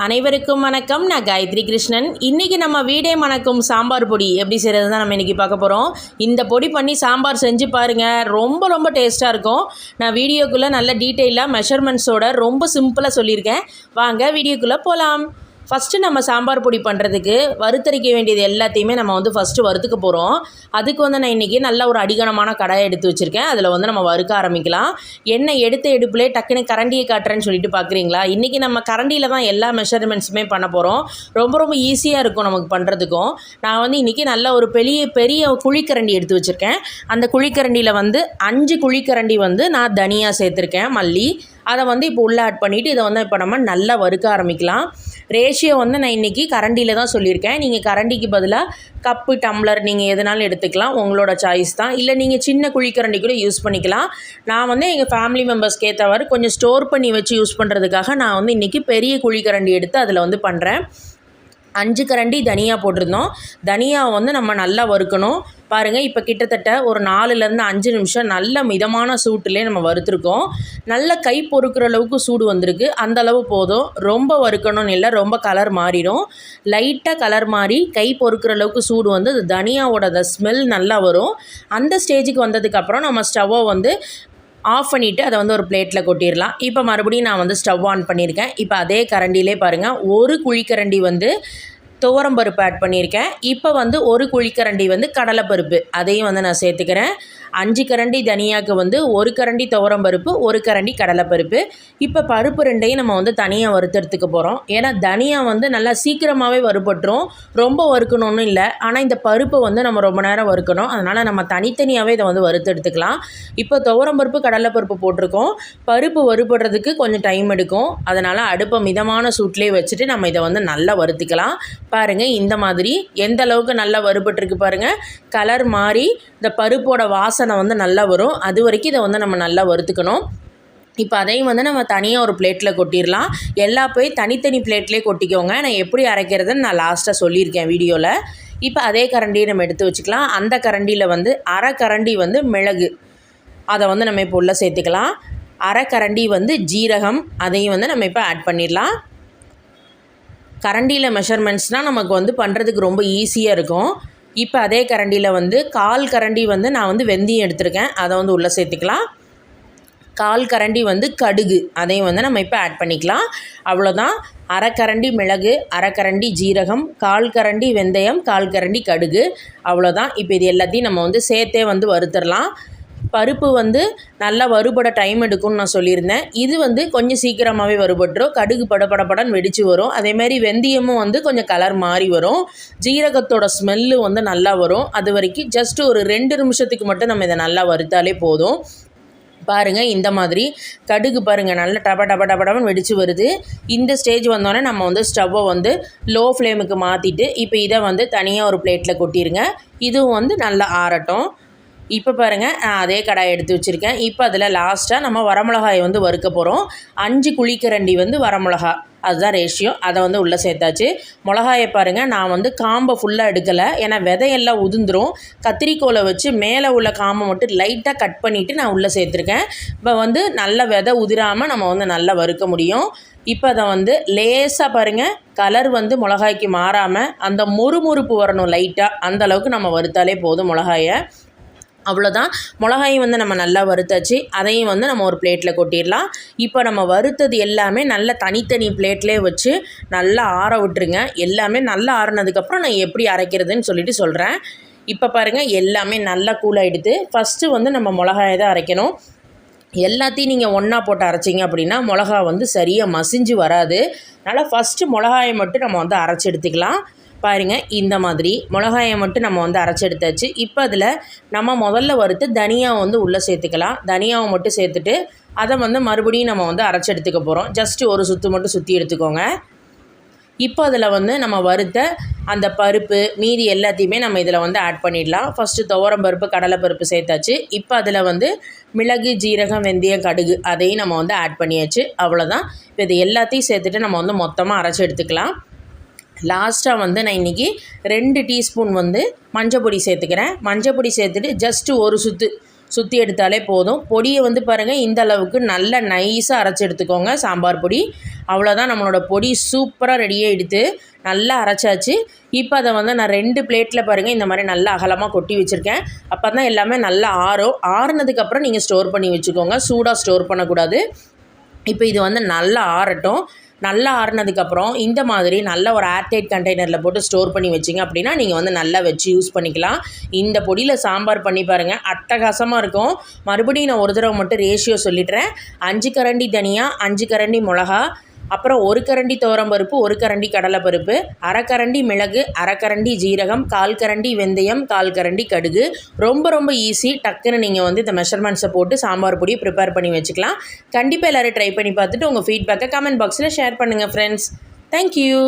அனைவருக்கும் வணக்கம். நான் காயத்ரி கிருஷ்ணன். இன்றைக்கி நம்ம வீடே மணக்கும் சாம்பார் பொடி எப்படி செய்கிறது தான் நம்ம இன்றைக்கி பார்க்க போகிறோம். இந்த பொடி பண்ணி சாம்பார் செஞ்சு பாருங்கள், ரொம்ப ரொம்ப டேஸ்ட்டாக இருக்கும். நான் வீடியோக்குள்ளே நல்ல டீட்டெயிலாக மெஷர்மெண்ட்ஸோட ரொம்ப சிம்பிளாக சொல்லியிருக்கேன். வாங்க வீடியோக்குள்ளே போகலாம். ஃபஸ்ட்டு நம்ம சாம்பார் பொடி பண்ணுறதுக்கு வறுத்தரிக்க வேண்டியது எல்லாத்தையுமே நம்ம ஃபஸ்ட்டு வறுத்துக்க போகிறோம். அதுக்கு நான் இன்றைக்கி நல்ல ஒரு அடிகனமான கடாயை எடுத்து வச்சுருக்கேன். அதில் நம்ம வறுக்க ஆரம்பிக்கலாம். எண்ணெய் எடுத்த எடுப்புலே டக்குன்னு கரண்டியை காட்டுறேன்னு சொல்லிட்டு பார்க்குறீங்களா? இன்றைக்கி நம்ம கரண்டியில் தான் எல்லா மெஷர்மெண்ட்ஸுமே பண்ண போகிறோம். ரொம்ப ரொம்ப ஈஸியாக இருக்கும் நமக்கு பண்ணுறதுக்கும். நான் இன்றைக்கி நல்ல ஒரு பெரிய குழிக்கரண்டி எடுத்து வச்சுருக்கேன். அந்த குழிக்கரண்டியில் 5 குழிக்கரண்டி நான் தனியாக சேர்த்துருக்கேன், மல்லி. அதை இப்போ உள்ளே ஆட் பண்ணிவிட்டு இதை இப்போ நம்ம நல்லா வறுக்க ஆரம்பிக்கலாம். ரேஷியோ நான் இன்றைக்கி கரண்டியில் தான் சொல்லியிருக்கேன். நீங்கள் கரண்டிக்கு பதிலாக கப்பு, டம்ளர் நீங்கள் எதுனாலும் எடுத்துக்கலாம், உங்களோட சாய்ஸ் தான். இல்லை நீங்கள் சின்ன குழிக்கரண்டி கூட யூஸ் பண்ணிக்கலாம். நான் எங்கள் ஃபேமிலி மெம்பர்ஸ்க்கு ஏற்றவாறு கொஞ்சம் ஸ்டோர் பண்ணி வச்சு யூஸ் பண்ணுறதுக்காக நான் இன்றைக்கி பெரிய குழிக்கரண்டி எடுத்து அதில் பண்ணுறேன். 5 கரண்டி தனியா போட்டிருந்தோம். தனியாவை நம்ம நல்லா வறுக்கணும். பாருங்கள், இப்போ கிட்டத்தட்ட ஒரு 4லேருந்து 5 நிமிஷம் நல்ல மிதமான சூட்டிலே நம்ம வறுத்துருக்கோம். நல்ல கை பொறுக்கிற அளவுக்கு சூடு வந்திருக்கு. அந்தளவு போதும். ரொம்ப வறுக்கணும்னு இல்லை, ரொம்ப கலர் மாறிடும். லைட்டாக கலர் மாறி கை பொறுக்கிற அளவுக்கு சூடு அது தனியாவோட ஸ்மெல் நல்லா வரும். அந்த ஸ்டேஜுக்கு வந்ததுக்கப்புறம் நம்ம ஸ்டவ்வை ஆஃப் பண்ணிவிட்டு அதை ஒரு பிளேட்டில் கொட்டிடலாம். இப்போ மறுபடியும் நான் ஸ்டவ் ஆன் பண்ணியிருக்கேன். இப்போ அதே கரண்டிலே பாருங்கள், ஒரு குழிக்கரண்டி துவரம்பருப்பு ஆட் பண்ணியிருக்கேன். இப்போ ஒரு குழிக்கரண்டி கடலைப்பருப்பு அதையும் நான் சேர்த்துக்கிறேன். 5 கரண்டி தனியாவுக்கு 1 கரண்டி துவரம்பருப்பு, 1 கரண்டி கடலைப்பருப்பு. இப்போ பருப்பு ரெண்டையும் நம்ம தனியாக வறுத்தெடுத்துக்க போகிறோம். ஏன்னா தனியாக நல்லா சீக்கிரமாகவே வறுபட்டுரும். ரொம்ப வறுக்கணும்னு இல்லை, ஆனால் இந்த பருப்பை நம்ம ரொம்ப நேரம் வறுக்கணும். அதனால் நம்ம தனித்தனியாகவே இதை வறுத்தெடுத்துக்கலாம். இப்போ துவரம்பருப்பு, கடலைப்பருப்பு போட்டிருக்கோம். பருப்பு வறுபடுறதுக்கு கொஞ்சம் டைம் எடுக்கும். அதனால் அடுப்பை மிதமான சூட்லேயே வச்சுட்டு நம்ம இதை நல்லா வறுத்துக்கலாம். பாருங்கள், இந்த மாதிரி எந்த அளவுக்கு நல்லா வறுபட்டுருக்கு பாருங்கள். கலர் மாறி இந்த பருப்போட வாசனை நல்லா வரும். அது வரைக்கும் இதை நம்ம நல்லா வறுத்துக்கணும். இப்போ அதையும் நம்ம தனியாக ஒரு பிளேட்டில் கொட்டிடலாம். எல்லா போய் தனித்தனி பிளேட்லேயே கொட்டிக்கோங்க. நான் எப்படி அரைக்கிறதுன்னு நான் லாஸ்ட்டாக சொல்லியிருக்கேன் வீடியோவில். இப்போ அதே கரண்டியை நம்ம எடுத்து வச்சுக்கலாம். அந்த கரண்டியில் அரை கரண்டி மிளகு, அதை நம்ம இப்போ உள்ளே சேர்த்துக்கலாம். அரை கரண்டி ஜீரகம், அதையும் நம்ம இப்போ ஆட் பண்ணிடலாம். கரண்டியில் மெஷர்மெண்ட்ஸ்னால் நமக்கு பண்ணுறதுக்கு ரொம்ப ஈஸியாக இருக்கும். இப்போ அதே கரண்டியில் 1/4 கரண்டி நான் வெந்தயம் எடுத்திருக்கேன். அதை உள்ளே சேர்த்துக்கலாம். 1/4 கரண்டி கடுகு, அதையும் நம்ம இப்போ ஆட் பண்ணிக்கலாம். அவ்வளோதான். அரை கரண்டி மிளகு, அரை கரண்டி ஜீரகம், 1/4 கரண்டி வெந்தயம், 1/4 கரண்டி கடுகு, அவ்வளோதான். இப்போ இது எல்லாத்தையும் நம்ம சேர்த்தே வறுத்துடலாம். பருப்பு நல்லா வறுபட டைம் எடுக்கும்னு நான் சொல்லியிருந்தேன். இது கொஞ்சம் சீக்கிரமாகவே வறுபட்டுரும். கடுகு படபடன்னு வெடித்து வரும். அதேமாதிரி வெந்தயமும் கொஞ்சம் கலர் மாறி வரும். ஜீரகத்தோட ஸ்மெல்லு நல்லா வரும். அது வரைக்கும் ஜஸ்ட் ஒரு 2 நிமிஷத்துக்கு மட்டும் நம்ம இதை நல்லா வறுத்தாலே போதும். பாருங்கள், இந்த மாதிரி கடுகு பாருங்கள் நல்லா டபன்னு வெடித்து வருது. இந்த ஸ்டேஜ் வந்தோடனே நம்ம ஸ்டவ்வை லோ ஃப்ளேமுக்கு மாற்றிட்டு இப்போ இதை தனியாக ஒரு பிளேட்டில் கொட்டிடுங்க. இதுவும் நல்லா ஆறட்டும். இப்போ பாருங்கள், நான் அதே கடாயை எடுத்து வச்சுருக்கேன். இப்போ அதில் லாஸ்ட்டாக நம்ம வரமிளகாயை வறுக்க போகிறோம். 5 குழிக்கரண்டி வரமிளகா, அதுதான் ரேஷியோ. அதை உள்ளே சேர்த்தாச்சு. மிளகாயை பாருங்கள், நான் காம்பை ஃபுல்லாக எடுக்கலை. ஏன்னா விதையெல்லாம் உதிர்ந்துடும். கத்திரிக்கோலை வச்சு மேலே உள்ள காம்பை மட்டும் லைட்டாக கட் பண்ணிவிட்டு நான் உள்ளே சேர்த்துருக்கேன். இப்போ நல்ல விதை உதிராமல் நம்ம நல்லா வறுக்க முடியும். இப்போ அதை லேசாக பாருங்கள், கலர் மிளகாய்க்கு மாறாமல் அந்த மொறுமொறுப்பு வரணும் லைட்டாக. அந்த அளவுக்கு நம்ம வறுத்தாலே போதும் மிளகாயை. அவ்வளோதான். மிளகாயும் நம்ம நல்லா வறுத்தாச்சு. அதையும் நம்ம ஒரு பிளேட்டில் கொட்டிடலாம். இப்போ நம்ம வறுத்தது எல்லாமே நல்லா தனித்தனி பிளேட்லேயே வச்சு நல்லா ஆற விட்டுருங்க. எல்லாமே நல்லா ஆறினதுக்கப்புறம் நான் எப்படி அரைக்கிறதுன்னு சொல்லிட்டு சொல்கிறேன். இப்போ பாருங்கள், எல்லாமே நல்லா கூலாகிடுது. ஃபஸ்ட்டு நம்ம மிளகாயை தான் அரைக்கணும். எல்லாத்தையும் நீங்கள் ஒன்றா போட்டு அரைச்சிங்க அப்படின்னா மிளகா சரியாக மசிஞ்சு வராது. அதனால் ஃபஸ்ட்டு மிளகாயை மட்டும் நம்ம அரைச்சி எடுத்துக்கலாம். பாருங்கள், இந்த மாதிரி மிளகாயை மட்டும் நம்ம அரைச்சி எடுத்தாச்சு. இப்போ அதில் நம்ம முதல்ல வறுத்து தனியாக உள்ளே சேர்த்துக்கலாம். தனியாவை மட்டும் சேர்த்துட்டு அதை மறுபடியும் நம்ம அரைச்சி எடுத்துக்க போகிறோம். ஜஸ்ட்டு ஒரு சுற்று மட்டும் சுற்றி எடுத்துக்கோங்க. இப்போ அதில் நம்ம வறுத்த அந்த பருப்பு மீதி எல்லாத்தையுமே நம்ம இதில் ஆட் பண்ணிடலாம். ஃபஸ்ட்டு துவரம்பருப்பு, கடலைப்பருப்பு சேர்த்தாச்சு. இப்போ அதில் மிளகு, ஜீரகம், வெந்தயம், கடுகு அதையும் நம்ம ஆட் பண்ணியாச்சு. அவ்வளோதான். இப்போ இது எல்லாத்தையும் சேர்த்துட்டு நம்ம மொத்தமாக அரைச்சி எடுத்துக்கலாம். லாஸ்ட்டாக நான் இன்றைக்கி 2 டீஸ்பூன் மஞ்சள் பொடி சேர்த்துக்கிறேன். மஞ்சள் பொடி சேர்த்துட்டு ஜஸ்ட்டு ஒரு சுற்று சுற்றி எடுத்தாலே போதும். பொடியை வந்து பாருங்கள், இந்த அளவுக்கு நல்லா நைஸாக அரைச்சி எடுத்துக்கோங்க சாம்பார் பொடி. அவ்வளோதான், நம்மளோட பொடி சூப்பராக ரெடியாக எடுத்து நல்லா அரைச்சாச்சு. இப்போ அதை வந்து நான் 2 பிளேட்டில் பாருங்கள் இந்த மாதிரி நல்லா அகலமாக கொட்டி வச்சுருக்கேன். அப்போ தான் எல்லாமே நல்லா ஆறும். ஆறுனதுக்கப்புறம் நீங்கள் ஸ்டோர் பண்ணி வச்சுக்கோங்க, சூடாக ஸ்டோர் பண்ணக்கூடாது. இப்போ இது வந்து நல்லா ஆறட்டும். நல்லா ஆறுனதுக்கப்புறம் இந்த மாதிரி நல்ல ஒரு ஏர்டைட் கண்டெய்னரில் போட்டு ஸ்டோர் பண்ணி வச்சிங்க அப்படின்னா நீங்கள் வந்து நல்லா வச்சு யூஸ் பண்ணிக்கலாம். இந்த பொடியில் சாம்பார் பண்ணி பாருங்கள், அட்டகாசமாக இருக்கும். மறுபடியும் நான் ஒரு தடவை மட்டும் ரேஷியோ சொல்லிடுறேன். 5 கரண்டி தனியா, 5 கரண்டி மிளகா, அப்புறம் 1 கரண்டி துவரம்பருப்பு, 1 கரண்டி கடலைப்பருப்பு, 1/2 கரண்டி மிளகு, 1/2 கரண்டி ஜீரகம், 1/4 கரண்டி வெந்தயம், 1/4 கரண்டி கடுகு. ரொம்ப ரொம்ப ஈஸி. டக்குன்னு நீங்கள் வந்து இந்த மெஷர்மெண்ட்ஸை போட்டு சாம்பார் பொடி ப்ரிப்பேர் பண்ணி வச்சுக்கலாம். கண்டிப்பாக எல்லோரும் ட்ரை பண்ணி பார்த்துட்டு உங்கள் ஃபீட்பேக்கை கமெண்ட் பாக்ஸில் ஷேர் பண்ணுங்கள் ஃப்ரெண்ட்ஸ். தேங்க்யூ.